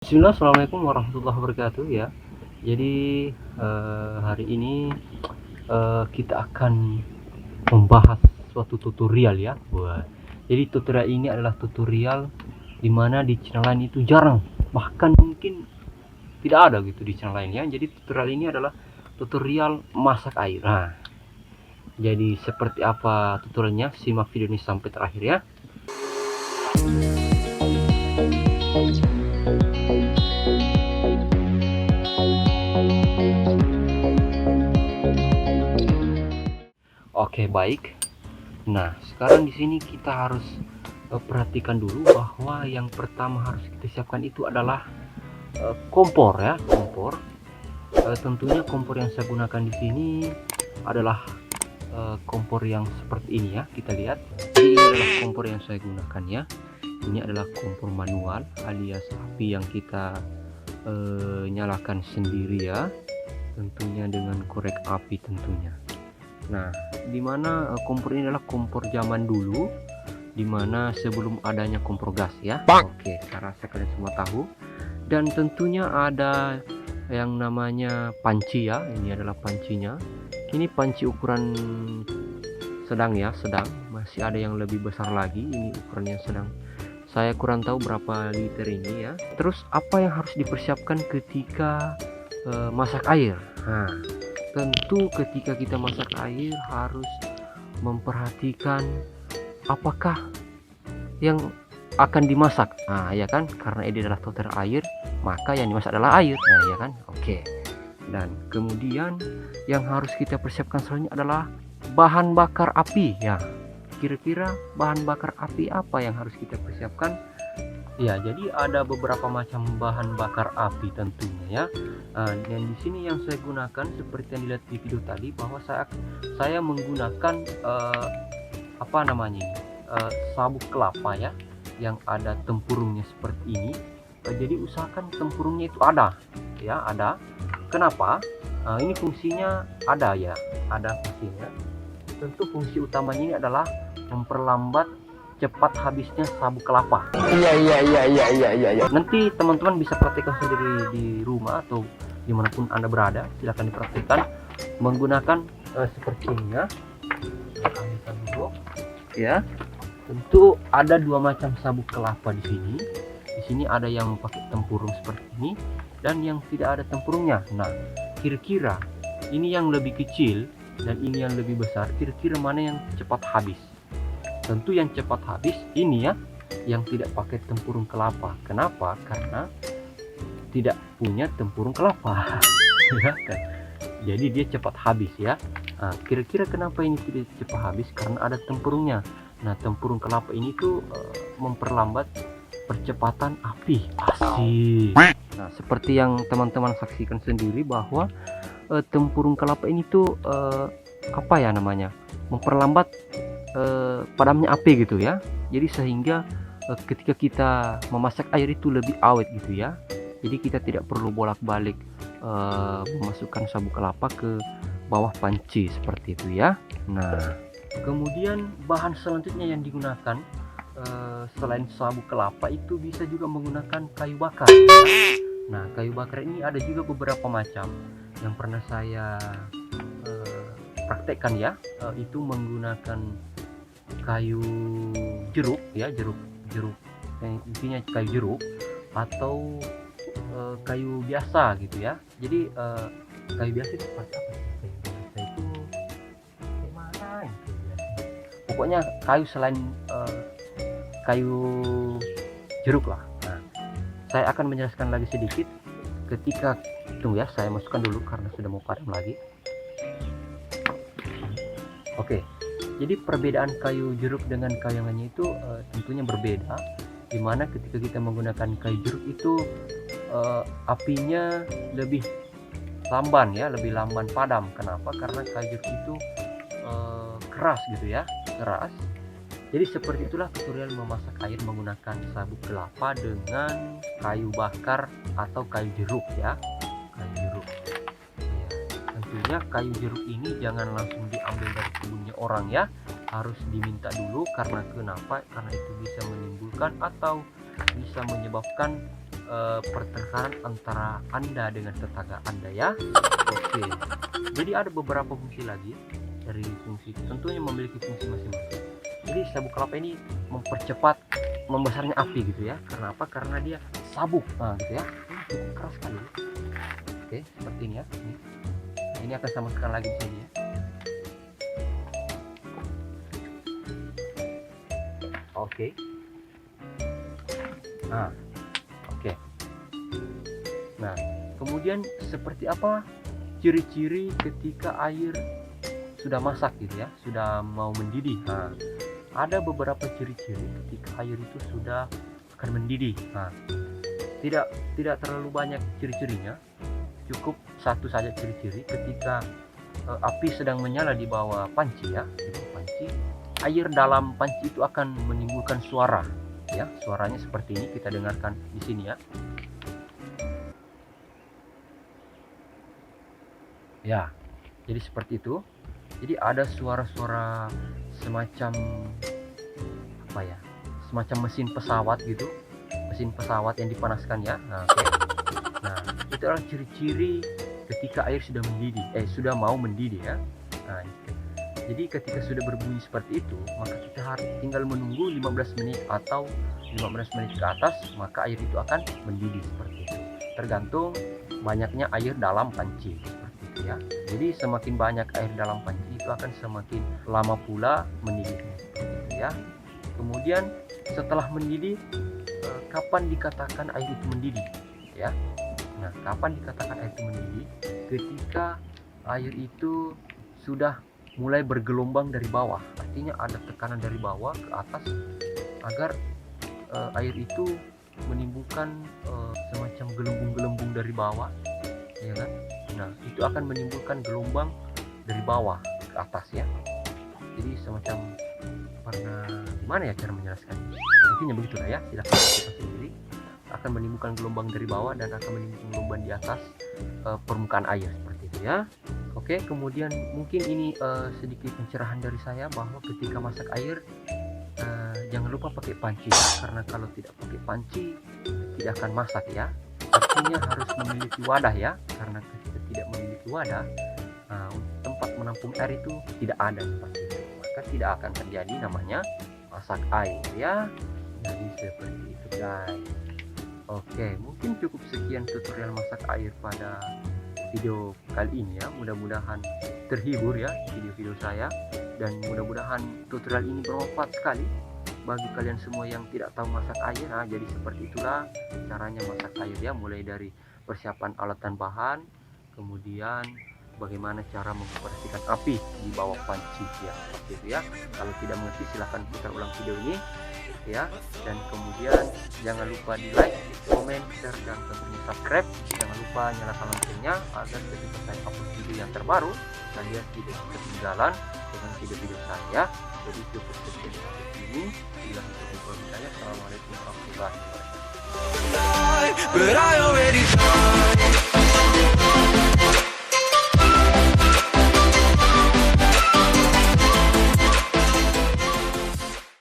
Bismillah, assalamualaikum warahmatullahi wabarakatuh ya. Jadi hari ini kita akan membahas suatu tutorial ya. Wah. Jadi tutorial ini adalah tutorial dimana di channel lain itu jarang, bahkan mungkin tidak ada gitu di channel lain ya. Jadi tutorial ini adalah tutorial masak air. Nah, jadi seperti apa tutorialnya? Simak video ini sampai terakhir ya. Oke, baik. Nah, sekarang di sini kita harus perhatikan dulu bahwa yang pertama harus kita siapkan itu adalah kompor ya, kompor. Tentunya kompor yang saya gunakan di sini adalah kompor yang seperti ini ya. Kita lihat. Jadi ini adalah kompor yang saya gunakan ya. Ini adalah kompor manual alias api yang kita nyalakan sendiri ya. Tentunya dengan korek api tentunya. Nah, dimana kompor ini adalah kompor zaman dulu, dimana sebelum adanya kompor gas ya. Oke, saya rasa kalian semua tahu. Dan tentunya ada yang namanya panci ya. Ini adalah pancinya. Ini panci ukuran sedang ya, sedang. Masih ada yang lebih besar lagi. Ini ukurannya sedang. Saya kurang tahu berapa liter ini ya. Terus apa yang harus dipersiapkan ketika masak air? Nah, tentu ketika kita masak air harus memperhatikan apakah yang akan dimasak. Nah, ya kan, karena ini adalah tutorial air, maka yang dimasak adalah air. Nah, ya kan. Oke. Dan kemudian yang harus kita persiapkan selanjutnya adalah bahan bakar api ya. Kira-kira bahan bakar api apa yang harus kita persiapkan? Ya, jadi ada beberapa macam bahan bakar api tentunya ya. Dan di sini yang saya gunakan seperti yang dilihat di video tadi, bahwa saya menggunakan apa namanya ini, sabuk kelapa ya, yang ada tempurungnya seperti ini. Jadi usahakan tempurungnya itu ada ya, ada. Kenapa? Ini fungsinya ada ya, ada fungsinya. Tentu fungsi utamanya ini adalah memperlambat cepat habisnya sabuk kelapa. Iya. Nanti teman-teman bisa praktekkan sendiri di rumah atau dimanapun Anda berada. Silahkan dipraktikkan menggunakan seperti ini ya. Ya, tentu ada dua macam sabuk kelapa di sini. Di sini ada yang pakai tempurung seperti ini dan yang tidak ada tempurungnya. Nah, kira-kira ini yang lebih kecil dan ini yang lebih besar. Kira-kira mana yang cepat habis? Tentu yang cepat habis ini ya, yang tidak pakai tempurung kelapa. Kenapa? Karena tidak punya tempurung kelapa. Ya kan? Jadi dia cepat habis ya. Nah, kira-kira kenapa ini tidak cepat habis? Karena ada tempurungnya. Nah, tempurung kelapa ini tuh memperlambat percepatan api. Asik. Nah, seperti yang teman-teman saksikan sendiri bahwa tempurung kelapa ini tuh apa ya namanya? Memperlambat padamnya api gitu ya. Jadi sehingga ketika kita memasak air itu lebih awet gitu ya. Jadi kita tidak perlu bolak-balik memasukkan sabuk kelapa ke bawah panci seperti itu ya. Nah, kemudian bahan selanjutnya yang digunakan selain sabuk kelapa itu bisa juga menggunakan kayu bakar ya. Nah, kayu bakar ini ada juga beberapa macam. Yang pernah saya praktekkan ya, itu menggunakan kayu jeruk ya, jeruk intinya kayu jeruk atau kayu biasa gitu ya. Jadi kayu biasa itu seperti apa sih? Kayu biasa itu gimana gitu ya. Pokoknya kayu selain kayu jeruk lah. Nah, saya akan menjelaskan lagi sedikit ketika, tunggu ya, saya masukkan dulu karena sudah mau padam lagi. Oke. Jadi perbedaan kayu jeruk dengan kayu yang lainnya itu tentunya berbeda. Dimana ketika kita menggunakan kayu jeruk itu apinya lebih lamban ya, lebih lamban padam. Kenapa? Karena kayu jeruk itu keras gitu ya, keras. Jadi seperti itulah tutorial memasak air menggunakan sabuk kelapa dengan kayu bakar atau kayu jeruk ya, kayu jeruk. Tentunya kayu jeruk ini jangan langsung diambil dari kebunnya orang ya, harus diminta dulu. Karena kenapa? Karena itu bisa menimbulkan atau bisa menyebabkan pertengkaran antara Anda dengan tetangga Anda ya. Oke, jadi ada beberapa fungsi lagi dari fungsi, tentunya memiliki fungsi masing-masing. Jadi sabuk kelapa ini mempercepat membesarnya api gitu ya. Karena apa? Karena dia sabuk, nah gitu ya, cukup keras sekali. Oke, seperti ini ya. Ini akan sama sekali lagi di sini ya. Oke. Nah, oke. Nah, kemudian seperti apa ciri-ciri ketika air sudah masak gitu ya, sudah mau mendidih? Nah, ada beberapa ciri-ciri ketika air itu sudah akan mendidih. Nah, tidak terlalu banyak ciri-cirinya, cukup satu saja ciri-ciri. Ketika api sedang menyala di bawah panci ya, di bawah panci, air dalam panci itu akan menimbulkan suara ya. Suaranya seperti ini, kita dengarkan di sini ya. Ya, jadi seperti itu. Jadi ada suara-suara semacam apa ya, semacam mesin pesawat gitu, mesin pesawat yang dipanaskan ya. Nah, oke. Nah, itu adalah ciri-ciri ketika air sudah mendidih, sudah mau mendidih ya. Nah, jadi ketika sudah berbunyi seperti itu, maka kita harus tinggal menunggu 15 menit atau 15 menit ke atas, maka air itu akan mendidih seperti itu. Tergantung banyaknya air dalam panci seperti itu ya. Jadi semakin banyak air dalam panci itu akan semakin lama pula mendidihnya seperti itu ya. Kemudian setelah mendidih, kapan dikatakan air itu mendidih ya? Nah, kapan dikatakan air itu mendidih? Ketika air itu sudah mulai bergelombang dari bawah, artinya ada tekanan dari bawah ke atas agar air itu menimbulkan semacam gelembung-gelembung dari bawah, ya kan? Nah, itu akan menimbulkan gelombang dari bawah ke atas ya. Jadi semacam, pernah gimana ya cara menjelaskannya? Intinya begitulah ya, silahkan kita sendiri. Akan menimbulkan gelombang dari bawah dan akan menimbulkan gelombang di atas permukaan air seperti itu ya. Oke, kemudian mungkin ini sedikit pencerahan dari saya bahwa ketika masak air jangan lupa pakai panci, karena kalau tidak pakai panci tidak akan masak ya. Artinya harus memiliki wadah ya, karena ketika tidak memiliki wadah, tempat menampung air itu tidak ada seperti itu, maka tidak akan terjadi namanya masak air ya. Jadi seperti itu guys. Oke, mungkin cukup sekian tutorial masak air pada video kali ini ya. Mudah-mudahan terhibur ya video-video saya, dan mudah-mudahan tutorial ini bermanfaat sekali bagi kalian semua yang tidak tahu masak air. Nah, jadi seperti itulah caranya masak air ya, mulai dari persiapan alat dan bahan, kemudian bagaimana cara mengoperasikan api di bawah panci ya, seperti itu ya. Kalau tidak mengerti silahkan putar ulang video ini ya, dan kemudian jangan lupa di like, komen, share, dan tentunya subscribe. Jangan lupa nyalakan loncengnya agar ketika saya upload video yang terbaru kalian tidak ketinggalan dengan video-video saya. Jadi cukup sekian sampai sini. Bila itu saya, assalamualaikum warahmatullahi wabarakatuh.